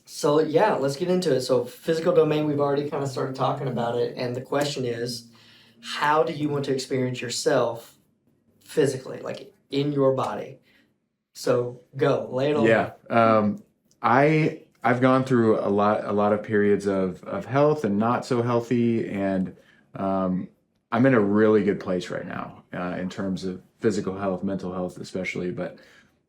So yeah, let's get into it. So physical domain, we've already kind of started talking about it, and the question is, how do you want to experience yourself physically, like in your body? So go, lay it on me. Yeah. I've gone through a lot of periods of health and not so healthy, and I'm in a really good place right now in terms of physical health, mental health especially. But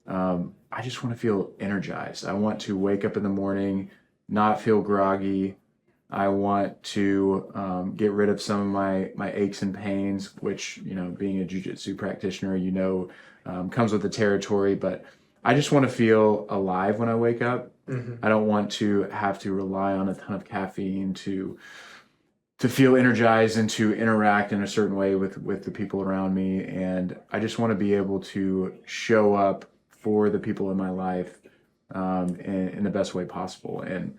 I just want to feel energized. I want to wake up in the morning, not feel groggy. I want to get rid of some of my aches and pains, which, being a jujitsu practitioner, comes with the territory. But I just want to feel alive when I wake up. Mm-hmm. I don't want to have to rely on a ton of caffeine to feel energized and to interact in a certain way with the people around me. And I just want to be able to show up for the people in my life in the best way possible. And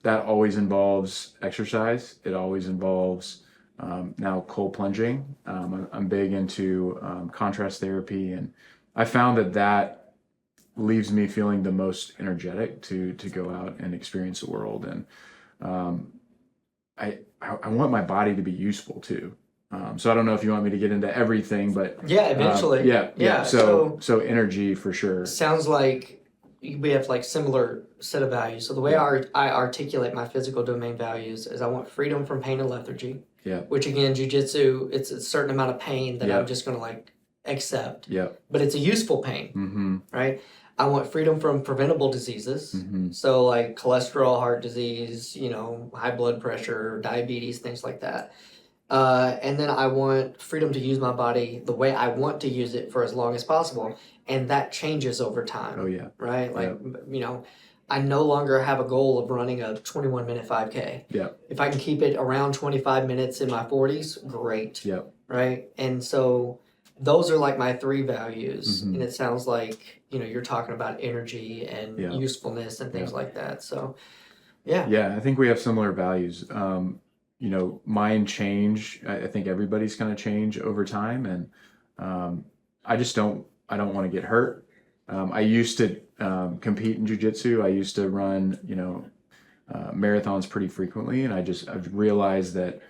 that always involves exercise. It always involves now cold plunging. I'm big into contrast therapy, and I found that leaves me feeling the most energetic to go out and experience the world. And I want my body to be useful too. So I don't know if you want me to get into everything, but Yeah, eventually. yeah. So So energy for sure. sounds like we have like similar set of values. So the way Yeah. I articulate my physical domain values is I want freedom from pain and lethargy. Yeah. Which again, jujitsu, it's a certain amount of pain that Yeah. I'm just gonna like accept. Yeah. But it's a useful pain, Mm-hmm. right? I want freedom from preventable diseases. Mm-hmm. So like cholesterol, heart disease, high blood pressure, diabetes, things like that. And then I want freedom to use my body the way I want to use it for as long as possible. And that changes over time. Oh yeah. Right? Like, I no longer have a goal of running a 21-minute 5K. Yeah. If I can keep it around 25 minutes in my 40s, great. Yeah. Right? And so those are like my three values. Mm-hmm. And it sounds like, you're talking about energy and Yeah. usefulness and things Yeah. like that. So, yeah. Yeah, I think we have similar values. Mine change. I think everybody's going to change over time, and I just don't. I don't want to get hurt. I used to compete in jujitsu. I used to run, marathons pretty frequently, and I've realized that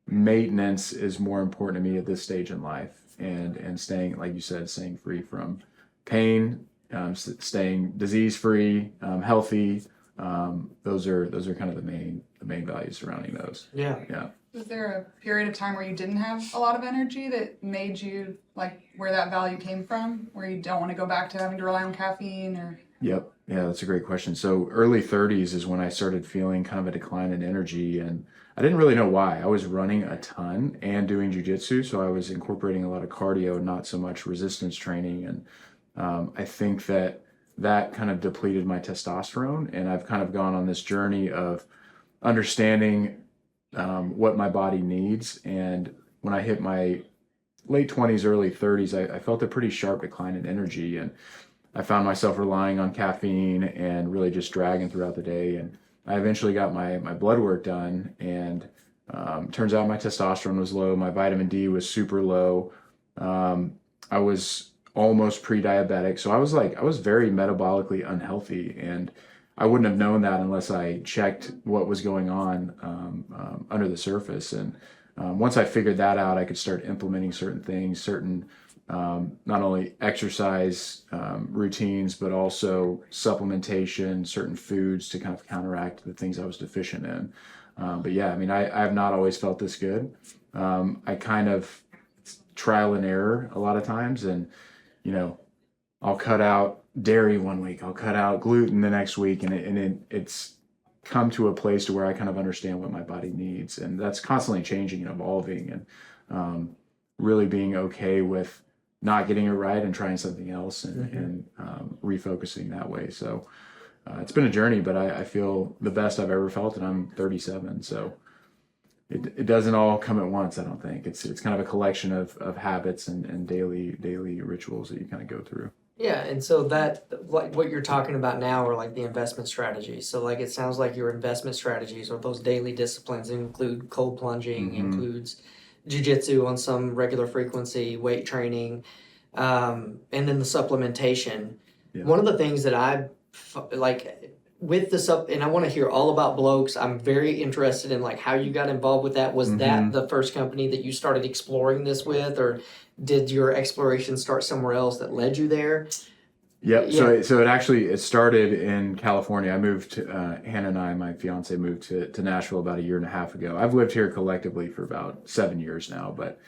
maintenance is more important to me at this stage in life, and staying, like you said, staying free from pain, staying disease free, healthy. Those are kind of the main values surrounding those. Yeah. Yeah. Was there a period of time where you didn't have a lot of energy that made you like where that value came from, where you don't want to go back to having to rely on caffeine or? Yep. Yeah, that's a great question. So early 30s is when I started feeling kind of a decline in energy, and I didn't really know why. I was running a ton and doing jujitsu, so I was incorporating a lot of cardio, not so much resistance training. And I think that kind of depleted my testosterone, and I've kind of gone on this journey of understanding what my body needs. And when I hit my late 20s, early 30s, I felt a pretty sharp decline in energy, and I found myself relying on caffeine and really just dragging throughout the day. And I eventually got my blood work done, and turns out my testosterone was low, my vitamin D was super low. I was almost pre-diabetic, so I was very metabolically unhealthy, and I wouldn't have known that unless I checked what was going on under the surface. And once I figured that out, I could start implementing certain things, certain not only exercise routines, but also supplementation, certain foods to kind of counteract the things I was deficient in. But yeah, I mean, I have not always felt this good. I kind of trial and error a lot of times, and I'll cut out dairy one week, I'll cut out gluten the next week, and it's come to a place to where I kind of understand what my body needs, and that's constantly changing and evolving, and really being okay with not getting it right and trying something else, and refocusing that way. So it's been a journey, but I feel the best I've ever felt, and I'm 37, so it doesn't all come at once. I don't think it's kind of a collection of habits and daily rituals that you kind of go through. Yeah, and so that, like what you're talking about now, are like the investment strategies. So like it sounds like your investment strategies or those daily disciplines include cold plunging, includes jujitsu on some regular frequency, weight training, and then the supplementation. Yeah. One of the things that I like with this up, and I want to hear all about Blokes. I'm very interested in like how you got involved with that. Was that the first company that you started exploring this with, or did your exploration start somewhere else that led you there? Yep. So it started in California. I moved to, Hannah and I, my fiance, moved to Nashville about a year and a half ago. I've lived here collectively for about 7 years now, but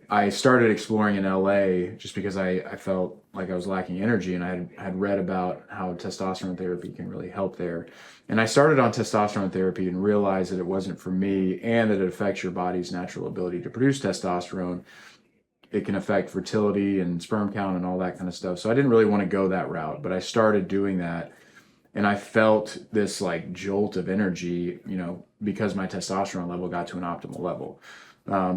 I started exploring in LA just because I felt like I was lacking energy, and I had read about how testosterone therapy can really help there. And I started on testosterone therapy and realized that it wasn't for me, and that it affects your body's natural ability to produce testosterone. It can affect fertility and sperm count and all that kind of stuff. So I didn't really want to go that route, but I started doing that, and I felt this like jolt of energy, because my testosterone level got to an optimal level.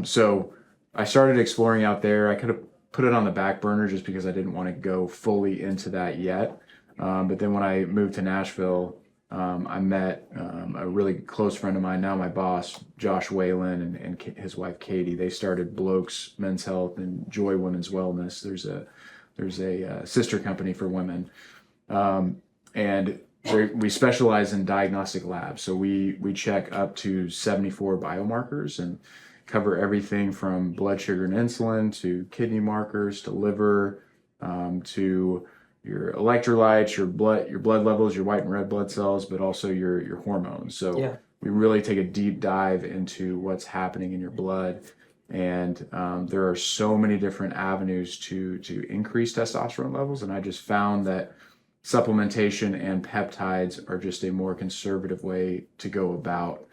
So I started exploring out there. I could have put it on the back burner just because I didn't want to go fully into that yet. But then when I moved to Nashville, I met a really close friend of mine, now my boss, Josh Whalen, and his wife Katie. They started Blokes Men's Health and Joy Women's Wellness. There's a sister company for women, and we specialize in diagnostic labs. So we check up to 74 biomarkers and cover everything from blood sugar and insulin to kidney markers to liver, to your electrolytes, your blood levels, your white and red blood cells, but also your hormones. So we really take a deep dive into what's happening in your blood. And there are so many different avenues to increase testosterone levels. And I just found that supplementation and peptides are just a more conservative way to go about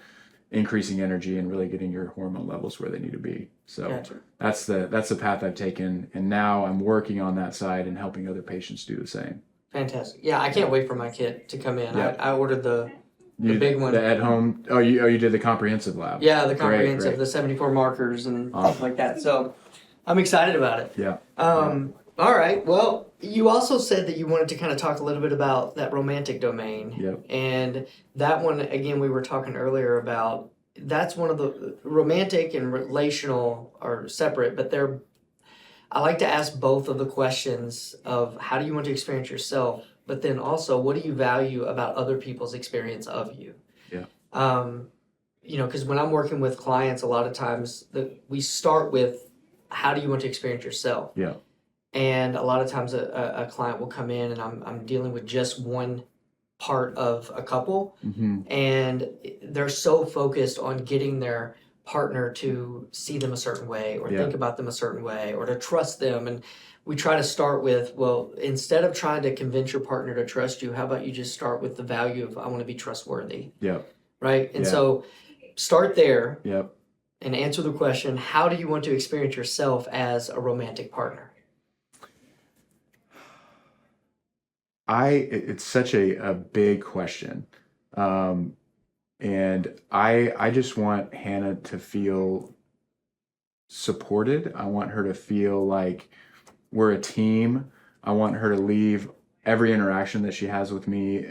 increasing energy and really getting your hormone levels where they need to be. So that's the path I've taken, and now I'm working on that side and helping other patients do the same. Fantastic. Yeah, I can't wait for my kid to come in. I ordered the big one. The at home. Oh, you did the comprehensive lab. Yeah, the comprehensive, great. The 74 markers and stuff like that. So I'm excited about it. Yeah. All right. Well, you also said that you wanted to kind of talk a little bit about that romantic domain. Yep. And that one, again, we were talking earlier about, that's one of the romantic and relational are separate, but I like to ask both of the questions of how do you want to experience yourself, but then also what do you value about other people's experience of you? Yeah. Because when I'm working with clients, a lot of times we start with how do you want to experience yourself? Yeah. And a lot of times a client will come in and I'm dealing with just one part of a couple, and they're so focused on getting their partner to see them a certain way or think about them a certain way or to trust them. And we try to start with, well, instead of trying to convince your partner to trust you, how about you just start with the value of I want to be trustworthy. Yep. Right? And so start there. Yep. And answer the question, how do you want to experience yourself as a romantic partner? It's such a big question. And I just want Hannah to feel supported. I want her to feel like we're a team. I want her to leave every interaction that she has with me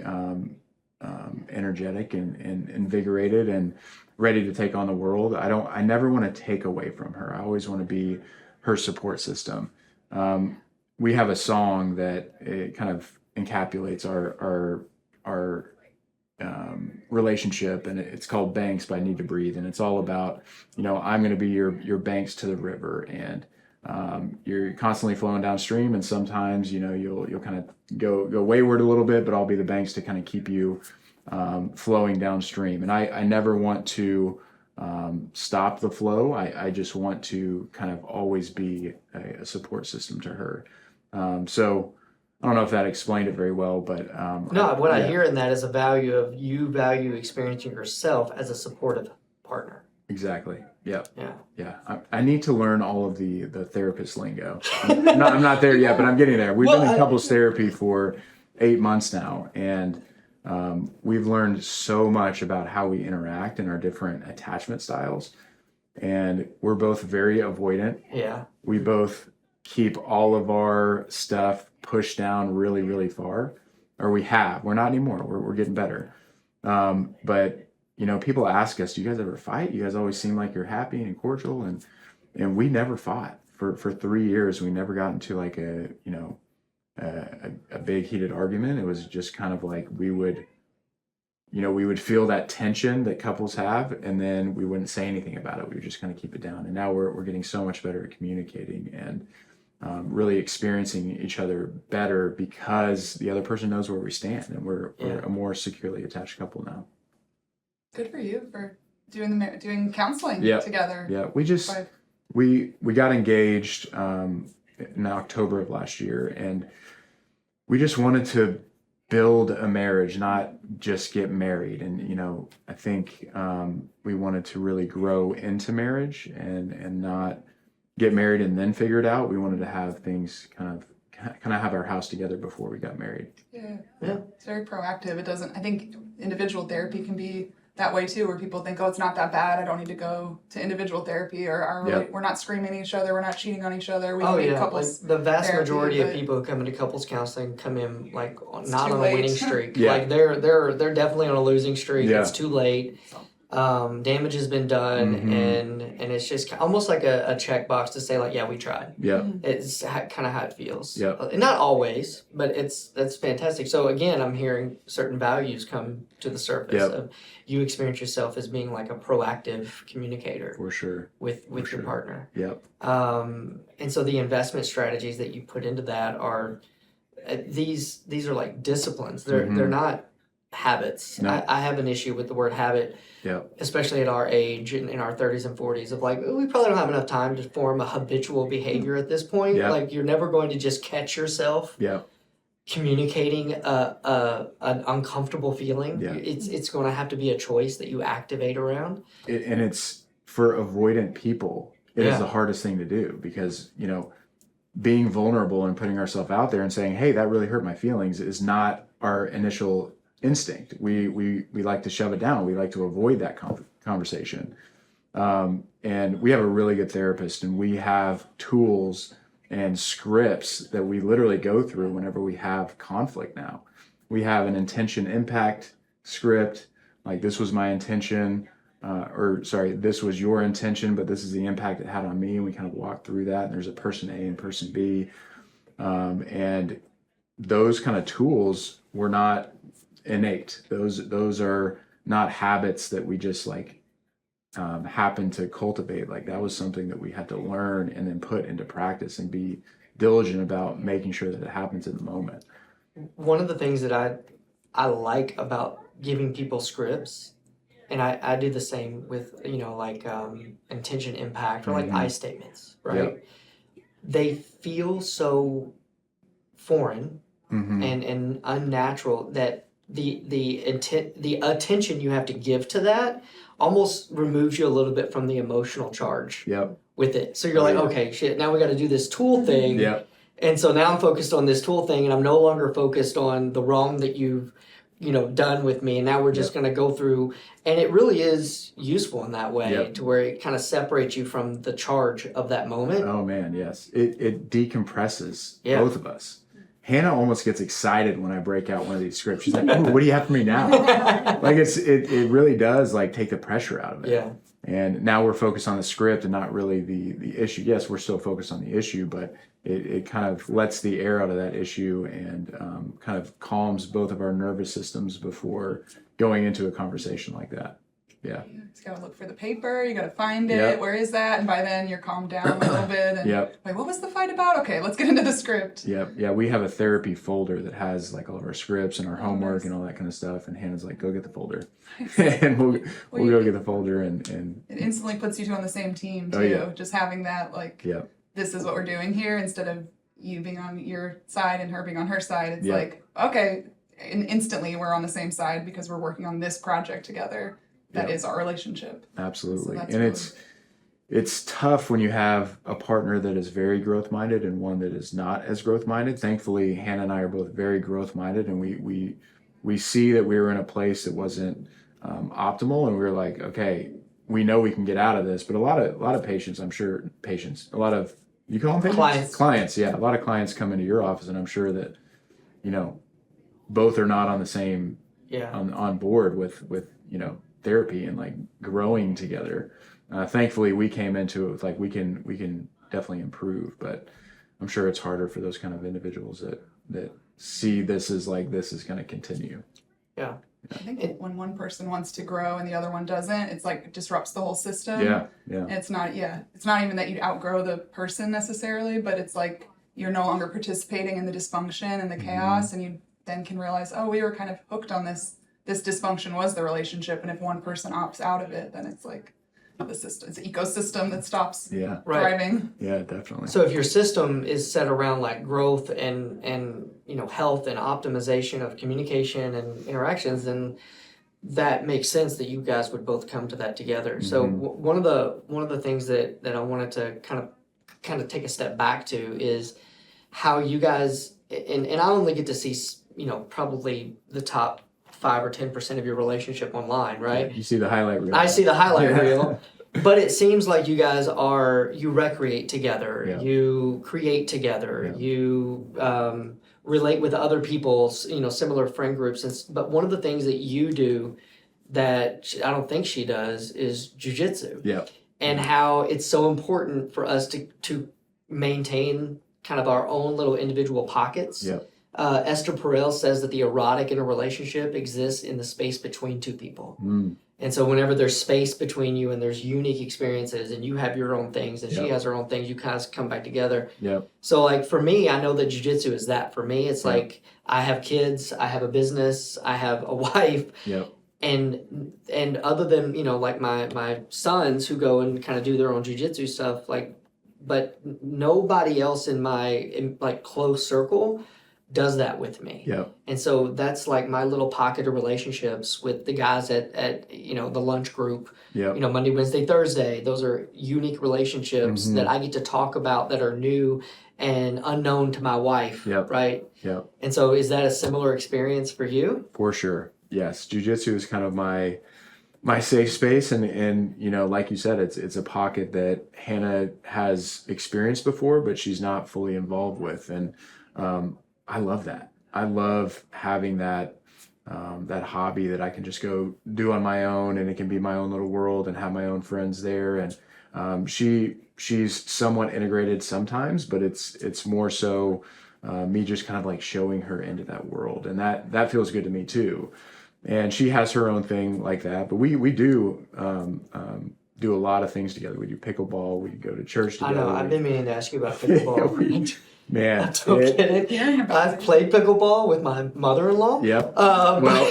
energetic and invigorated and ready to take on the world. I never want to take away from her. I always want to be her support system. We have a song that it kind of encapsulates our relationship, and it's called Banks by Need to Breathe, and it's all about, I'm going to be your banks to the river, and you're constantly flowing downstream, and sometimes you'll kind of go wayward a little bit, but I'll be the banks to kind of keep you flowing downstream. And I never want to stop the flow. I just want to kind of always be a support system to her. So I don't know if that explained it very well, but what I hear in that is a value of you value experiencing yourself as a supportive partner. Exactly. Yep. Yeah. I need to learn all of the therapist lingo. I'm not there yet, but I'm getting there. We've been in couples therapy for 8 months now, and we've learned so much about how we interact and our different attachment styles. And we're both very avoidant. Yeah. We both keep all of our stuff pushed down really, really far, or we're not anymore. We're getting better. But people ask us, do you guys ever fight? You guys always seem like you're happy and cordial. And we never fought for 3 years. We never got into like a big heated argument. It was just kind of like we would feel that tension that couples have, and then we wouldn't say anything about it. We would just kind of keep it down. And now we're getting so much better at communicating and really experiencing each other better because the other person knows where we stand, and we're a more securely attached couple now. Good for you for doing counseling together. Yeah, we got engaged in October of last year, and we just wanted to build a marriage, not just get married. And I think we wanted to really grow into marriage and not get married and then figure it out. We wanted to have things kind of have our house together before we got married. Yeah. It's very proactive. It doesn't. I think individual therapy can be that way too, where people think, oh, it's not that bad, I don't need to go to individual therapy, or we're not screaming at each other, we're not cheating on each other. We need couples. Like the vast therapy, majority of people who come into couples counseling come in like not on a late. winning streak. Yeah. Like they're definitely on a losing streak. Yeah. It's too late. Damage has been done, and it's just almost like a checkbox to say like, yeah, we tried. Yeah. It's kind of how it feels. Yeah. Not always, but that's fantastic. So again, I'm hearing certain values come to the surface of you experience yourself as being like a proactive communicator For sure. with your partner. Yep. And so the investment strategies that you put into that are these are like disciplines. They're not habits. No. I have an issue with the word habit. Yeah. Especially at our age, in our 30s and 40s, of like, we probably don't have enough time to form a habitual behavior at this point. Yeah. Like, you're never going to just catch yourself communicating an uncomfortable feeling. Yeah. It's going to have to be a choice that you activate around. And it's for avoidant people. It is the hardest thing to do because, being vulnerable and putting ourselves out there and saying, hey, that really hurt my feelings is not our initial instinct. We like to shove it down. We like to avoid that conversation. And we have a really good therapist, and we have tools and scripts that we literally go through whenever we have conflict now. We have an intention impact script, like this was my intention, this was your intention, but this is the impact it had on me. And we kind of walk through that. And there's a person A and person B. And those kind of tools were not innate. Those are not habits that we just happen to cultivate. Like that was something that we had to learn and then put into practice and be diligent about making sure that it happens in the moment. One of the things that I like about giving people scripts, and I do the same with intention impact or like I statements, right? Yep. They feel so foreign and unnatural that the attention you have to give to that almost removes you a little bit from the emotional charge with it. So you're okay, shit, now we got to do this tool thing. And so now I'm focused on this tool thing, and I'm no longer focused on the wrong that you've done with me. And now we're just going to go through, and it really is useful in that way to where it kind of separates you from the charge of that moment. Oh man, yes. It decompresses both of us. Hannah almost gets excited when I break out one of these scripts. She's like, "Oh, what do you have for me now?" Like it really does take the pressure out of it. Yeah. And now we're focused on the script and not really the issue. Yes, we're still focused on the issue, but it kind of lets the air out of that issue and kind of calms both of our nervous systems before going into a conversation like that. Yeah. You just gotta look for the paper. You gotta find it. Where is that? And by then you're calmed down a little bit. And wait, what was the fight about? Okay, let's get into the script. Yeah. We have a therapy folder that has all of our scripts and our homework and all that kind of stuff. And Hannah's like, "Go get the folder," and we'll go get the folder and it instantly puts you two on the same team too. Just having that this is what we're doing here instead of you being on your side and her being on her side. It's like, okay, and instantly we're on the same side because we're working on this project together. That is our relationship. Absolutely. So and it's tough when you have a partner that is very growth-minded and one that is not as growth-minded. Thankfully, Hannah and I are both very growth-minded, and we see that we were in a place that wasn't optimal, and we were like, okay, we know we can get out of this. But a lot of patients, I'm sure, a lot of, you call them patients? Clients, yeah. A lot of clients come into your office, and I'm sure that, both are not on the same, on board with therapy and growing together. Thankfully, we came into it with we can definitely improve, but I'm sure it's harder for those kind of individuals that see this as like, this is going to continue. Yeah. I think when one person wants to grow and the other one doesn't, it's like it disrupts the whole system. Yeah. And it's not even that you outgrow the person necessarily, but it's like you're no longer participating in the dysfunction and the chaos, and you then can realize, oh, we were kind of hooked on this. This dysfunction was the relationship, and if one person opts out of it, then it's like the system, it's an ecosystem that stops thriving. Yeah, definitely. So if your system is set around like growth and health and optimization of communication and interactions, then that makes sense that you guys would both come to that together. So one of the things that I wanted to kind of take a step back to is how you guys, and I only get to see probably the top 5 or 10% of your relationship online, right? You see the highlight reel. I see the highlight reel. But it seems like you guys you recreate together, you create together, you relate with other people, similar friend groups. But one of the things that you do that I don't think she does is jujitsu. Yeah. And how it's so important for us to maintain kind of our own little individual pockets. Yeah. Esther Perel says that the erotic in a relationship exists in the space between two people. And so whenever there's space between you and there's unique experiences and you have your own things and she has her own things, you kind of come back together. Yep. So like for me, I know that jiu-jitsu is that. For me, it's like I have kids, I have a business, I have a wife. Yep. And other than, like my sons who go and kind of do their own jiu-jitsu stuff, but nobody else in my close circle does that with me. Yep. And so that's like my little pocket of relationships with the guys at the lunch group. Yep. Monday, Wednesday, Thursday. Those are unique relationships that I get to talk about that are new and unknown to my wife. Yep. Right? Yep. And so is that a similar experience for you? For sure. Yes. Jiu-jitsu is kind of my safe space, and like you said, it's a pocket that Hannah has experienced before, but she's not fully involved with. And I love that. I love having that hobby that I can just go do on my own, and it can be my own little world and have my own friends there. And she's somewhat integrated sometimes, but it's more so me just kind of like showing her into that world, and that feels good to me too. And she has her own thing like that, but we do do a lot of things together. We do pickleball. We go to church together. I know. I've been meaning to ask you about pickleball. Man, I'm kidding. I've played pickleball with my mother-in-law. Yep. Well,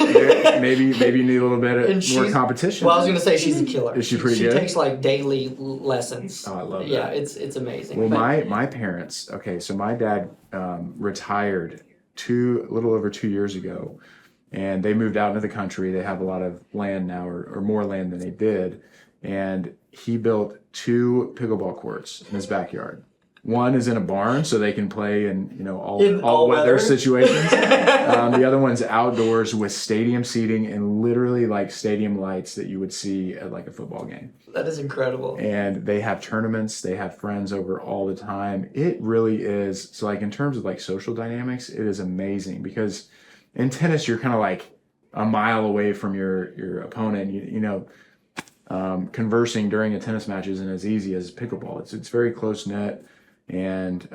maybe you need a little bit more competition. Well, I was going to say she's a killer. Is she pretty good? She takes like daily lessons. Oh, I love that. Yeah, it's amazing. Well, my parents. Okay, so my dad retired a little over 2 years ago, and they moved out into the country. They have a lot of land now, or more land than they did, and he built 2 pickleball courts in his backyard. One is in a barn, so they can play in all weather situations. The other one's outdoors with stadium seating and literally like stadium lights that you would see at like a football game. That is incredible. And they have tournaments. They have friends over all the time. It really is. So like in terms of like social dynamics, it is amazing, because in tennis you're kind of like a mile away from your opponent. Conversing during a tennis match isn't as easy as pickleball. It's very close knit. And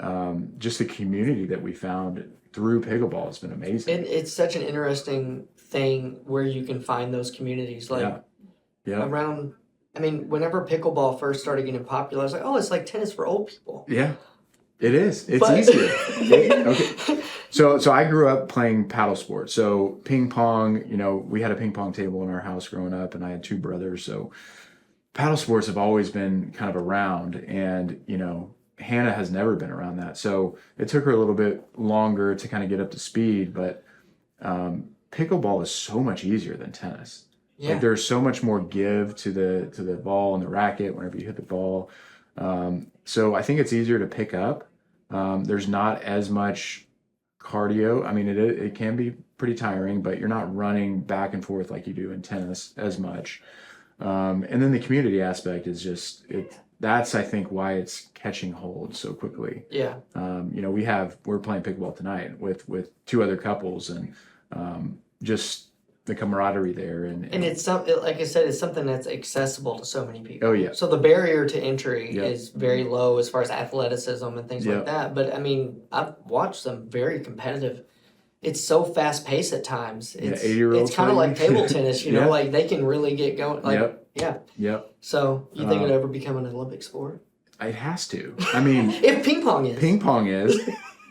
just the community that we found through pickleball has been amazing. It's such an interesting thing where you can find those communities. Around, whenever pickleball first started getting popular, I was like, oh, it's like tennis for old people. Yeah, it is. It's easier. Okay. So I grew up playing paddle sports. So ping pong, we had a ping pong table in our house growing up, and I had 2 brothers. So paddle sports have always been kind of around, and, Hannah has never been around that. So it took her a little bit longer to kind of get up to speed, but pickleball is so much easier than tennis. Yeah. Like there's so much more give to the ball and the racket whenever you hit the ball. So I think it's easier to pick up. There's not as much cardio. It can be pretty tiring, but you're not running back and forth like you do in tennis as much. And then the community aspect is just that's, I think, why it's catching hold so quickly. Yeah. We're playing pickleball tonight with 2 other couples, and just the camaraderie there. And it's like I said, it's something that's accessible to so many people. Oh, yeah. So the barrier to entry Yep. is very low as far as athleticism and things Yep. like that. But I mean, I've watched some very competitive. It's so fast paced at times. It's 80-year-olds it's kind of like fighting. table tennis, you know, Yeah. like they can really get going. Like, Yep. yeah. Yep. So you think it'll ever become an Olympic sport? It has to. I mean, If ping pong is. ping pong is.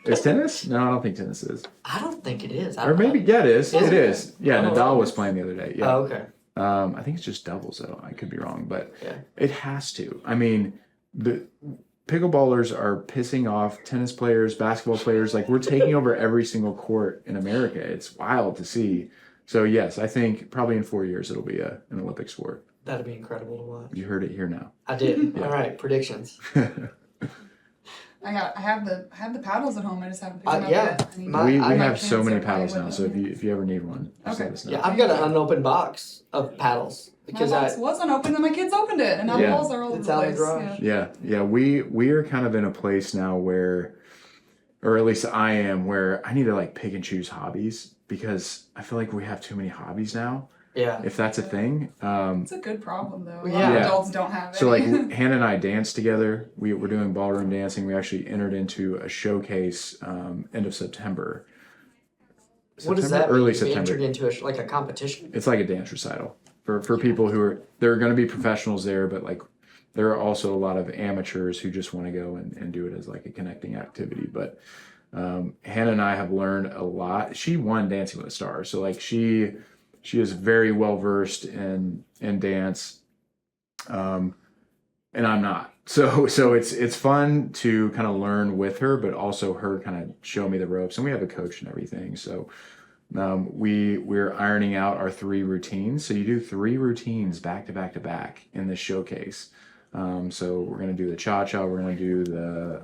Is tennis? No, I don't think tennis is. I don't think it is. Or maybe, yeah, it is. It is. Yeah, Oh, Nadal was playing the other day. Yeah. Oh, okay. I think it's just doubles, though. I could be wrong, but Yeah. it has to. I mean, the pickleballers are pissing off tennis players, basketball players. Like, we're taking over every single court in America. It's wild to see. So, yes, I think probably in 4 years it'll be an Olympic sport. That'd be incredible to watch. You heard it here now. I did. All right, predictions. I have the paddles at home. I just haven't picked them up yeah. yet. I need to- we my have so kids many are playing paddles with now. them. So if you ever need one, just let us know. Yeah, I've got an unopened box of paddles My because box was unopened and my kids opened it, and now Yeah. the balls are all over It's the out in the place. garage. Yeah. We are kind of in a place now where, or at least I am, where I need to like pick and choose hobbies because I feel like we have too many hobbies now. yeah. If that's a thing. It's a good problem though. A lot Yeah. of adults don't have it. So like Hannah and I dance together. We're doing ballroom dancing. We actually entered into a showcase end of September. What does September? that mean? Early You September. entered into a competition? It's like a dance recital for people who are, there are going to be professionals there, but like there are also a lot of amateurs who just want to go and do it as like a connecting activity. But Hannah and I have learned a lot. She won Dancing with the Stars, so like she is very well versed in dance, and I'm not. So it's fun to kind of learn with her, but also her kind of show me the ropes. And we have a coach and everything. So we're ironing out our 3 routines. So you do 3 routines back to back to back in this showcase. So we're gonna do the cha-cha. We're gonna do the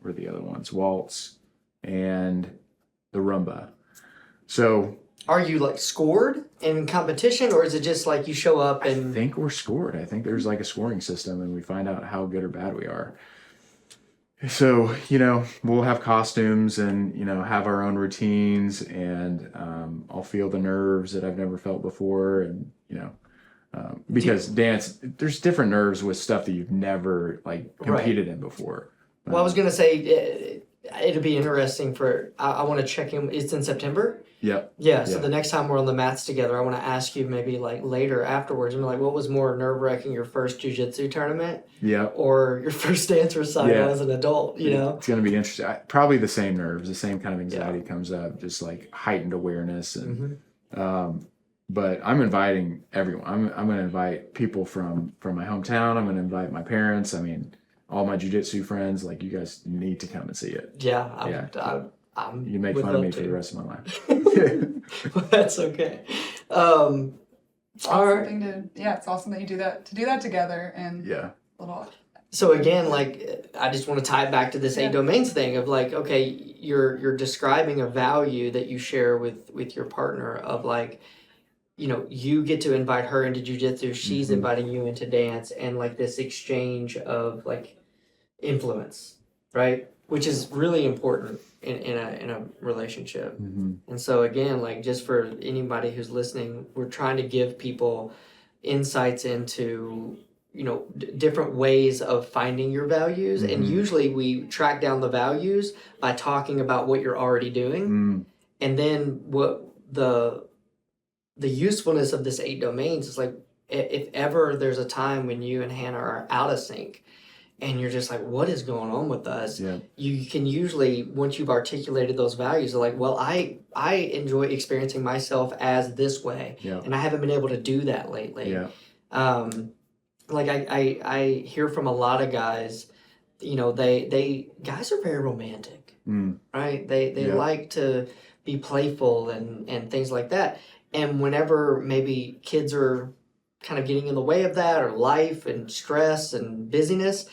what are the other ones? Waltz and the rumba. So Are you like scored in competition, or is it just like you show up I and think we're scored. I think there's like a scoring system and we find out how good or bad we are. So, we'll have costumes and, have our own routines, and I'll feel the nerves that I've never felt before. And, because dance, there's different nerves with stuff that you've never like competed in before. Well, I was gonna say it'd be interesting I want to check in. It's in September. Yep. Yeah. So Yeah. the next time we're on the mats together, I want to ask you maybe like later afterwards. I'm like, what was more nerve wracking, your first jiu-jitsu tournament Yep. or your first dance recital Yeah. as an adult? You know. It's going to be interesting. Probably the same nerves, the same kind of anxiety comes up, just like heightened awareness. And, but I'm inviting everyone. I'm going to invite people from my hometown. I'm going to invite my parents. I mean, all my jiu-jitsu friends. Like, you guys need to come and see it. Yeah. You can make would fun of love me to. for the rest of my life. Well, that's okay. It's all right. awesome it's awesome that you do that together and Yeah. little. So again, like I just want to tie it back to this 8 domains thing of like, okay, you're describing a value that you share with your partner of like, you get to invite her into jiu-jitsu, she's inviting you into dance, and like this exchange of like influence, right? Which is really important in a relationship. And so again, like just for anybody who's listening, we're trying to give people insights into different ways of finding your values. And usually we track down the values by talking about what you're already doing. And then what the usefulness of this 8 domains is like, if ever there's a time when you and Hannah are out of sync and you're just like, what is going on with us? Yeah. You can usually, once you've articulated those values, like, well, I enjoy experiencing myself as this way. Yeah. And I haven't been able to do that lately. Yeah. Like I hear from a lot of guys, guys are very romantic, right? They like to be playful and things like that. And whenever maybe kids are kind of getting in the way of that, or life and stress and busyness,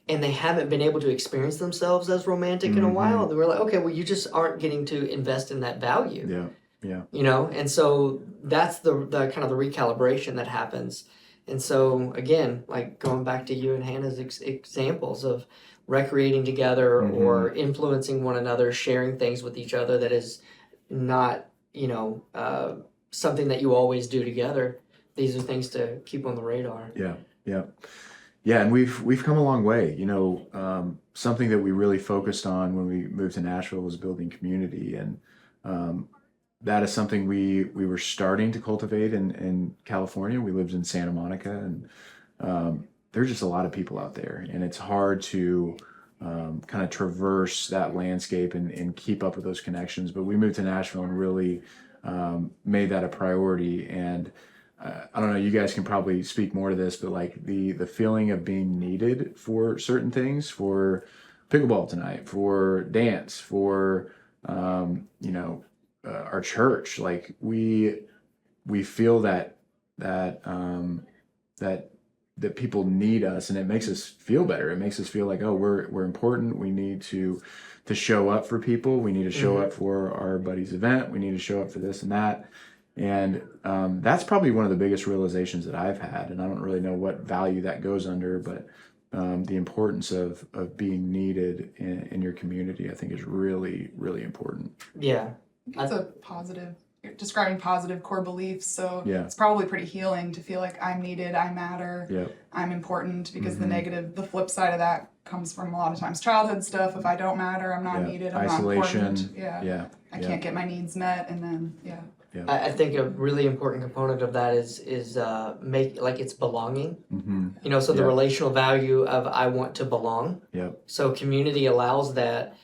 and they haven't been able to experience themselves as romantic in a while, then we're like, okay, well, you just aren't getting to invest in that value. Yeah. And so that's the kind of the recalibration that happens. And so again, like going back to you and Hannah's examples of recreating together or influencing one another, sharing things with each other that is not, something that you always do together. These are things to keep on the radar. Yeah, and we've come a long way. Something that we really focused on when we moved to Nashville was building community, and that is something we were starting to cultivate in California. We lived in Santa Monica, and there's just a lot of people out there, and it's hard to kind of traverse that landscape and keep up with those connections. But we moved to Nashville and really made that a priority. And I don't know, you guys can probably speak more to this, but like the feeling of being needed for certain things, for pickleball tonight, for dance, for our church, like we feel that people need us, and it makes us feel better. It makes us feel like, oh, we're important. We need to show up for people. We need to show up for our buddy's event. We need to show up for this and that. And that's probably one of the biggest realizations that I've had. And I don't really know what value that goes under, but the importance of being needed in your community, I think, is really, really important. Yeah. It's a positive, you're describing positive core beliefs. So Yeah. it's probably pretty healing to feel like I'm needed, I matter, Yep. I'm important, because the flip side of that comes from a lot of times childhood stuff. If I don't matter, I'm not Yeah. needed, I'm Isolation. not important. I can't get my needs met, and then I think a really important component of that is make like it's belonging. Mm-hmm. So the Yep. relational value of I want to belong. Yep. So community allows that,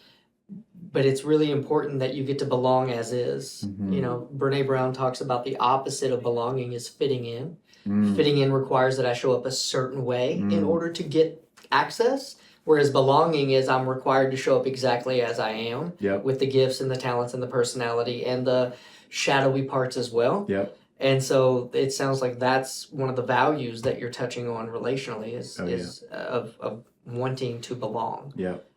but it's really important that you get to belong as is. Mm-hmm. Brene Brown talks about the opposite of belonging is fitting in. Mm. Fitting in requires that I show up a certain way in order to get access. Whereas belonging is I'm required to show up exactly as I am, Yep. with the gifts and the talents and the personality and the shadowy parts as well. Yep. And so it sounds like that's one of the values that you're touching on relationally is of wanting to belong. Yep.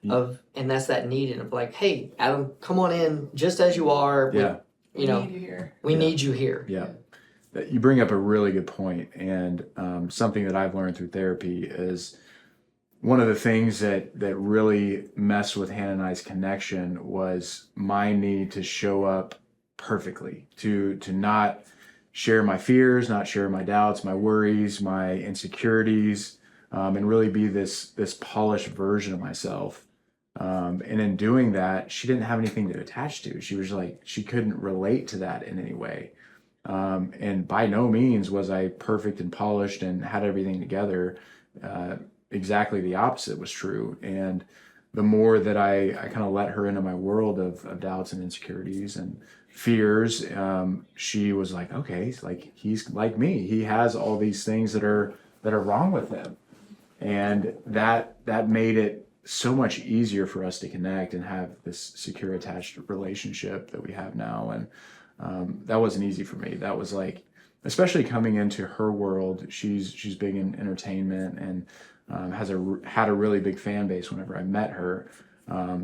And that's that need of like, hey, Adam, come on in just as you are. Yeah. we need you here. We need you here. Yeah. You bring up a really good point, and something that I've learned through therapy is one of the things that really messed with Hannah and I's connection was my need to show up perfectly, to not share my fears, not share my doubts, my worries, my insecurities, and really be this polished version of myself. And in doing that, she didn't have anything to attach to. She was like, she couldn't relate to that in any way. And by no means was I perfect and polished and had everything together. Exactly the opposite was true. And the more that I kind of let her into my world of doubts and insecurities and fears, she was like, okay, like he's like me. He has all these things that are wrong with him. And that made it so much easier for us to connect and have this secure attached relationship that we have now. And that wasn't easy for me. That was like, especially coming into her world, she's big in entertainment and had a really big fan base whenever I met her.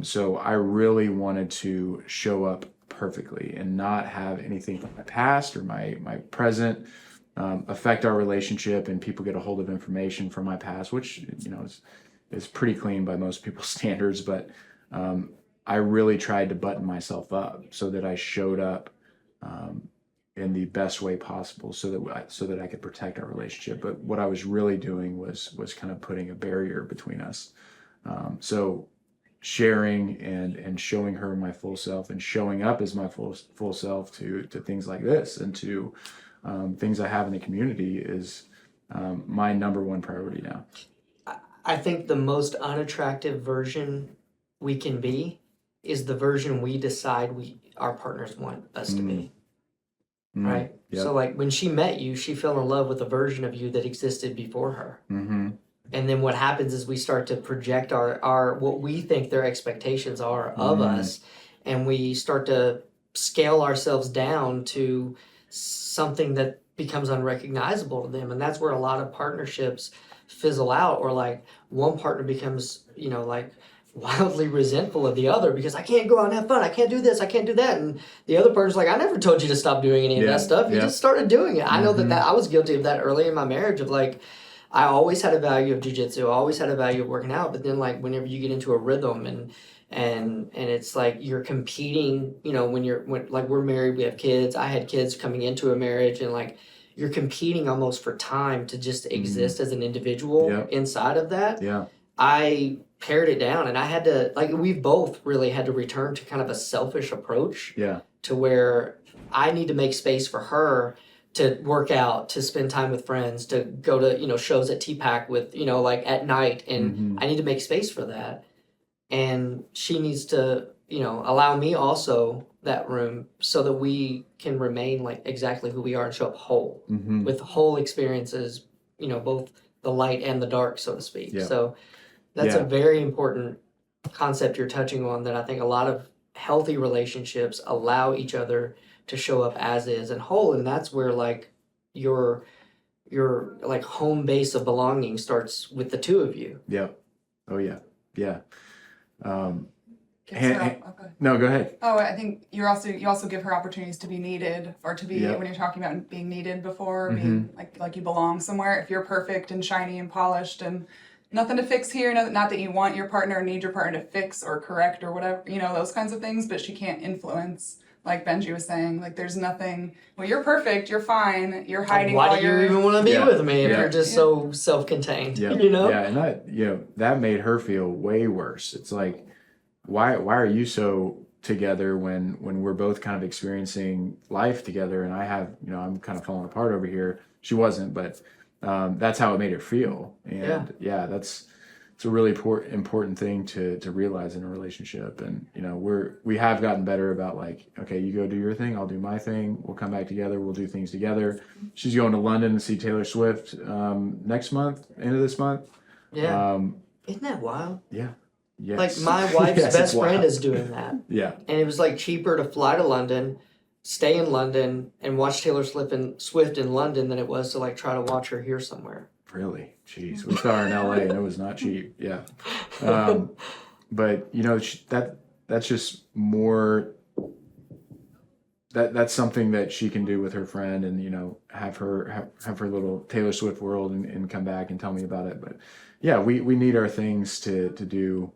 So I really wanted to show up perfectly and not have anything from my past or my present affect our relationship, and people get a hold of information from my past, which is pretty clean by most people's standards. But I really tried to button myself up so that I showed up in the best way possible, so that I could protect our relationship. But what I was really doing was kind of putting a barrier between us. So sharing and showing her my full self and showing up as my full self to things like this and to things I have in the community is my number one priority now. I think the most unattractive version we can be is the version we decide our partners want us to be. Right? Yep. So like when she met you, she fell in love with a version of you that existed before her. Mm-hmm. And then what happens is we start to project our what we think their expectations are of us, and we start to scale ourselves down to something that becomes unrecognizable to them. And that's where a lot of partnerships fizzle out, or like one partner becomes, like wildly resentful of the other because I can't go out and have fun. I can't do this. I can't do that. And the other partner's like, I never told you to stop doing any of that stuff. You just started doing it. I know that I was guilty of that early in my marriage of like, I always had a value of jujitsu. I always had a value of working out. But then like whenever you get into a rhythm and it's like you're competing, you know, when like we're married, we have kids. I had kids coming into a marriage, and like you're competing almost for time to just exist as an individual inside of that. Yeah. I pared it down, and I had to, like, we've both really had to return to kind of a selfish approach. Yeah. To where I need to make space for her to work out, to spend time with friends, to go to, you know, shows at TPAC with, you know, like at night, and I need to make space for that. And she needs to, you know, allow me also that room so that we can remain like exactly who we are and show up whole with whole experiences, you know, both the light and the dark, so to speak. Yeah. So that's a very important concept you're touching on, that I think a lot of healthy relationships allow each other to show up as is and whole. And that's where like your like home base of belonging starts with the two of you. Yeah. Oh yeah. Yeah. No, go ahead. Oh, I think you also give her opportunities to be needed, or to be, when you're talking about being needed before, being like you belong somewhere. If you're perfect and shiny and polished and nothing to fix here, not that you want your partner or need your partner to fix or correct or whatever, you know, those kinds of things, but she can't influence. Like Benji was saying, like there's nothing. Well, you're perfect. You're fine. You're hiding. Why do you even want to be with me if Yeah. you're just so self-contained? Yeah. You know. Yeah, and that, you know, that made her feel way worse. It's like, why are you so together when we're both kind of experiencing life together, and I have, you know, I'm kind of falling apart over here. She wasn't, but that's how it made her feel. And it's a really important thing to realize in a relationship. And, you know, we have gotten better about like, okay, you go do your thing, I'll do my thing. We'll come back together. We'll do things together. She's going to London to see Taylor Swift next month, end of this month. Yeah. Isn't that wild? Yeah. Yes. Like my wife's best friend is doing that. Yeah. And it was like cheaper to fly to London, stay in London, and watch Taylor Swift in London than it was to like try to watch her here somewhere. Really? Jeez. We saw her in LA and it was not cheap. Yeah. But you know, that's just more, that's something that she can do with her friend, and, you know, have her little Taylor Swift world and come back and tell me about it. But yeah, we need our things to do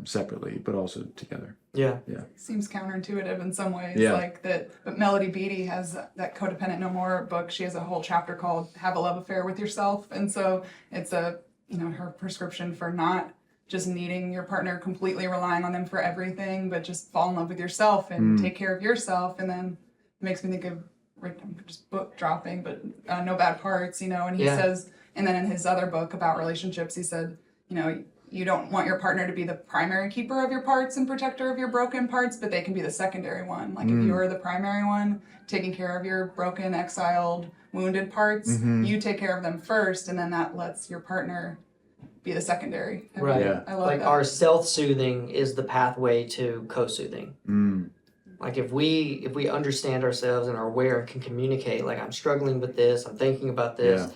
separately, but also together. Yeah. Yeah. Seems counterintuitive in some ways. Yeah. Like that, but Melody Beattie has that Codependent No More book. She has a whole chapter called Have a Love Affair with Yourself. And so it's her prescription for not just needing your partner, completely relying on them for everything, but just fall in love with yourself and take care of yourself. And then it makes me think of, just book dropping, but No Bad Parts, you know, and he says, and then in his other book about relationships, he said, you know, you don't want your partner to be the primary keeper of your parts and protector of your broken parts, but they can be the secondary one. Like if you're the primary one, taking care of your broken, exiled, wounded parts, you take care of them first, and then that lets your partner be the secondary. Right. Yeah. I love like that. our self-soothing is the pathway to co-soothing. Like if we understand ourselves and are aware and can communicate, like I'm struggling with this, I'm thinking about this.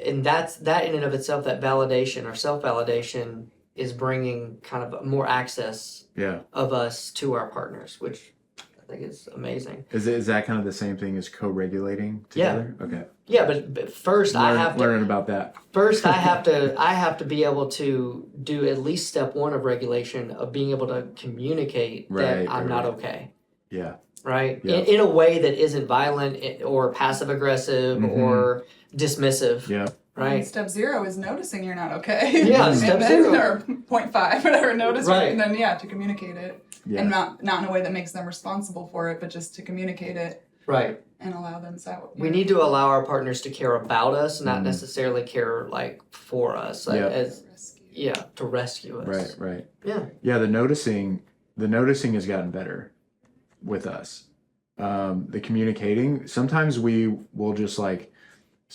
And that in and of itself, that validation or self-validation is bringing kind of more access of us to our partners, which I think is amazing. Is that kind of the same thing as co-regulating together? Yeah. Okay. Yeah, but first learning about that. First, I have to be able to do at least step one of regulation, of being able to communicate that I'm not okay. Yeah. Right? Yeah. In a way that isn't violent or passive aggressive or dismissive. Yeah. Right. And step 0 is noticing you're not okay. Yeah, and step then, 0. or 0.5, whatever, notice Right. and then to communicate it. Yeah. And not in a way that makes them responsible for it, but just to communicate it. Right. And allow them to. We need to allow our partners to care about us, not necessarily care like for us. Like, to rescue us. Right. Yeah. Yeah, the noticing has gotten better with us. The communicating, sometimes we will just like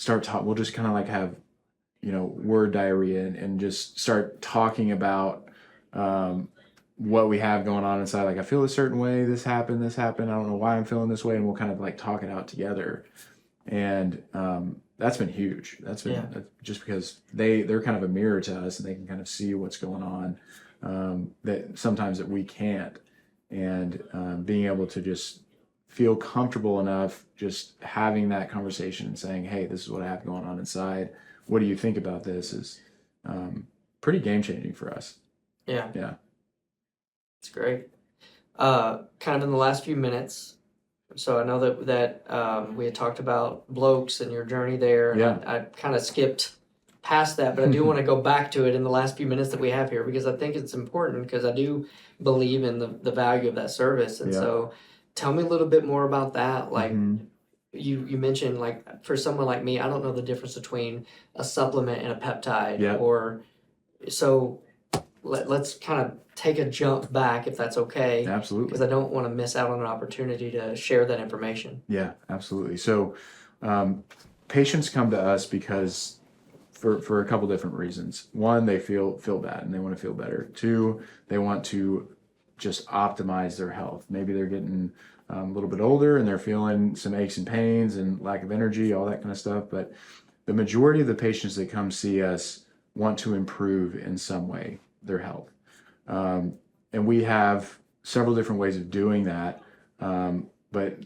we'll just kind of like have, you know, word diarrhea and just start talking about what we have going on inside. Like, I feel a certain way, this happened, I don't know why I'm feeling this way, and we'll kind of like talk it out together. And that's been huge. That's been just because they're kind of a mirror to us, and they can kind of see what's going on that sometimes that we can't. And being able to just feel comfortable enough just having that conversation and saying, hey, this is what I have going on inside. what do you think about this is pretty game changing for us. Yeah. Yeah. It's great. Kind of in the last few minutes. So I know that we had talked about blokes and your journey there. And Yeah. I kind of skipped past that, but I do want to go back to it in the last few minutes that we have here, because I think it's important, because I do believe in the value of that service. And so tell me a little bit more about that. Like you mentioned, like for someone like me, I don't know the difference between a supplement and a peptide or so let's kind of take a jump back, if that's okay. Absolutely. Because I don't want to miss out on an opportunity to share that information. Yeah, absolutely. So patients come to us because for a couple different reasons. One, they feel bad and they want to feel better. Two, they want to just optimize their health. Maybe they're getting a little bit older and they're feeling some aches and pains and lack of energy, all that kind of stuff. But the majority of the patients that come see us want to improve in some way their health. And we have several different ways of doing that. But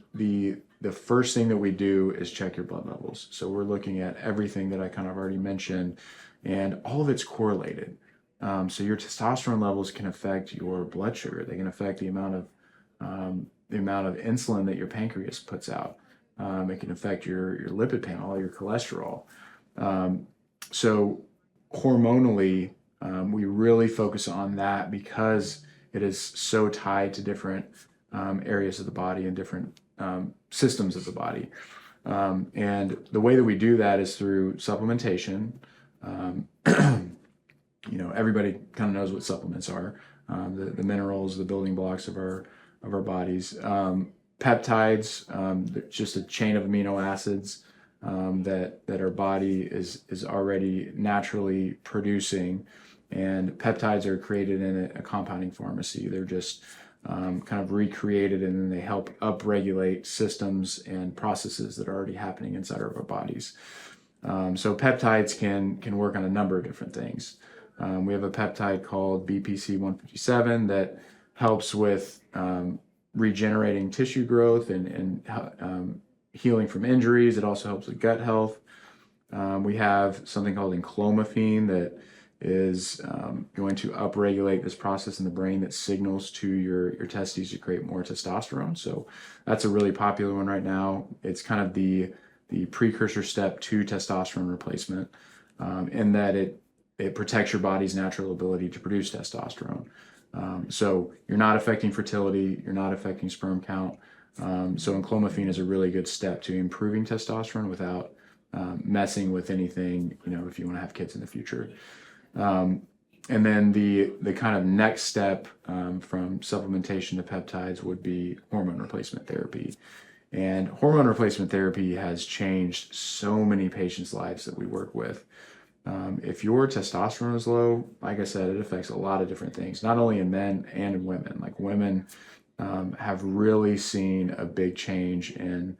the first thing that we do is check your blood levels. So we're looking at everything that I kind of already mentioned, and all of it's correlated. So your testosterone levels can affect your blood sugar. They can affect the amount of insulin that your pancreas puts out. It can affect your lipid panel, your cholesterol. So hormonally, we really focus on that because it is so tied to different areas of the body and different systems of the body. And the way that we do that is through supplementation. Everybody kind of knows what supplements are, the minerals, the building blocks of our bodies. Peptides, just a chain of amino acids that our body is already naturally producing. And peptides are created in a compounding pharmacy. They're just kind of recreated, and then they help upregulate systems and processes that are already happening inside of our bodies. So peptides can work on a number of different things. We have a peptide called BPC-157 that helps with regenerating tissue growth and healing from injuries. It also helps with gut health. We have something called enclomiphene that is going to upregulate this process in the brain that signals to your testes to create more testosterone. So that's a really popular one right now. It's kind of the precursor step to testosterone replacement, in that it protects your body's natural ability to produce testosterone. So you're not affecting fertility, you're not affecting sperm count. So enclomiphene is a really good step to improving testosterone without messing with anything, if you want to have kids in the future. And then the kind of next step from supplementation to peptides would be hormone replacement therapy. And hormone replacement therapy has changed so many patients' lives that we work with. If your testosterone is low, like I said, it affects a lot of different things, not only in men and in women. Like women have really seen a big change in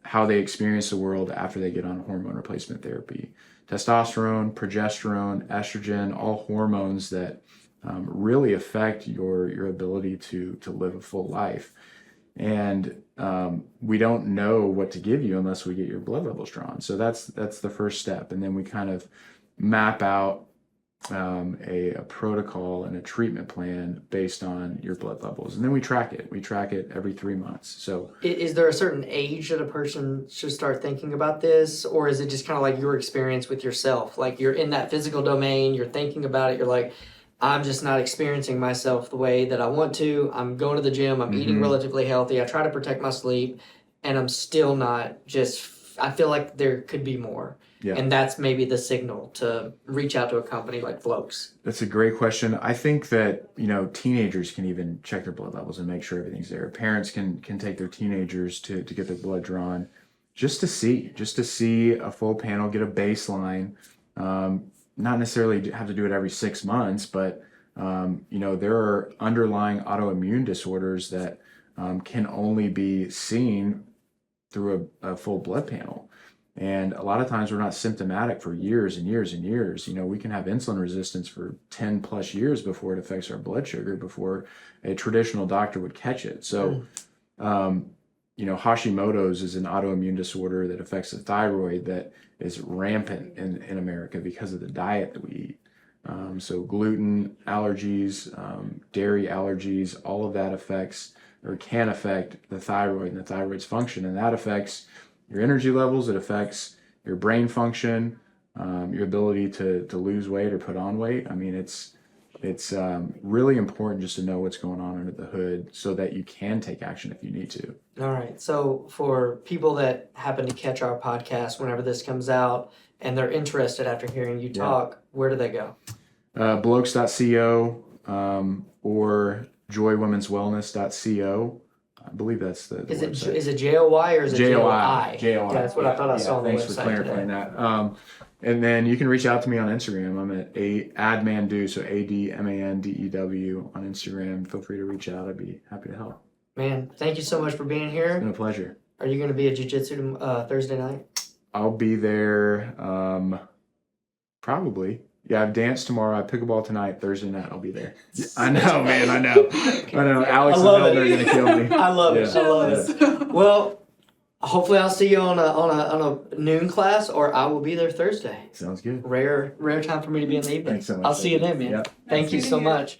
how they experience the world after they get on hormone replacement therapy. Testosterone, progesterone, estrogen, all hormones that really affect your ability to live a full life. And we don't know what to give you unless we get your blood levels drawn. So that's the first step. And then we kind of map out a protocol and a treatment plan based on your blood levels. And then we track it. We track it every 3 months. So is there a certain age that a person should start thinking about this? Or is it just kind of like your experience with yourself? Like you're in that physical domain, you're thinking about it, you're like, I'm just not experiencing myself the way that I want to. I'm going to the gym, I'm eating relatively healthy, I try to protect my sleep, and I'm still not I feel like there could be more. Yeah. And that's maybe the signal to reach out to a company like Flokes. That's a great question. I think that, teenagers can even check their blood levels and make sure everything's there. Parents can take their teenagers to get their blood drawn just to see a full panel, get a baseline. Not necessarily have to do it every 6 months, but there are underlying autoimmune disorders that can only be seen through a full blood panel. And a lot of times we're not symptomatic for years and years and years. We can have insulin resistance for 10 plus years before it affects our blood sugar, before a traditional doctor would catch it. So Hashimoto's is an autoimmune disorder that affects the thyroid that is rampant in America because of the diet that we eat. So gluten allergies, dairy allergies, all of that affects or can affect the thyroid and the thyroid's function. And that affects your energy levels. It affects your brain function, your ability to lose weight or put on weight. I mean, it's really important just to know what's going on under the hood so that you can take action if you need to. All right. So for people that happen to catch our podcast whenever this comes out and they're interested after hearing you talk, where do they go? Blokes.co or joywomenswellness.co. I believe that's the website. Is it JOY or is it JOI? JOI. Yeah, that's what I thought I saw on the website. Thanks for clarifying that. And then you can reach out to me on Instagram. I'm at admandew, so ADMANDEW on Instagram. Feel free to reach out. I'd be happy to help. Man, thank you so much for being here. It's been a pleasure. Are you going to be at jiu-jitsu Thursday night? I'll be there probably. Yeah, I have dance tomorrow. I have pickleball tonight. Thursday night, I'll be there. I know, man. I know. I know. Alex and Hilda are going to kill me. I love it. I love it. Well, hopefully I'll see you on a noon class, or I will be there Thursday. Sounds good. Rare time for me to be in the evening. Thanks so much. I'll see you then, man. Yep. Thank you so much.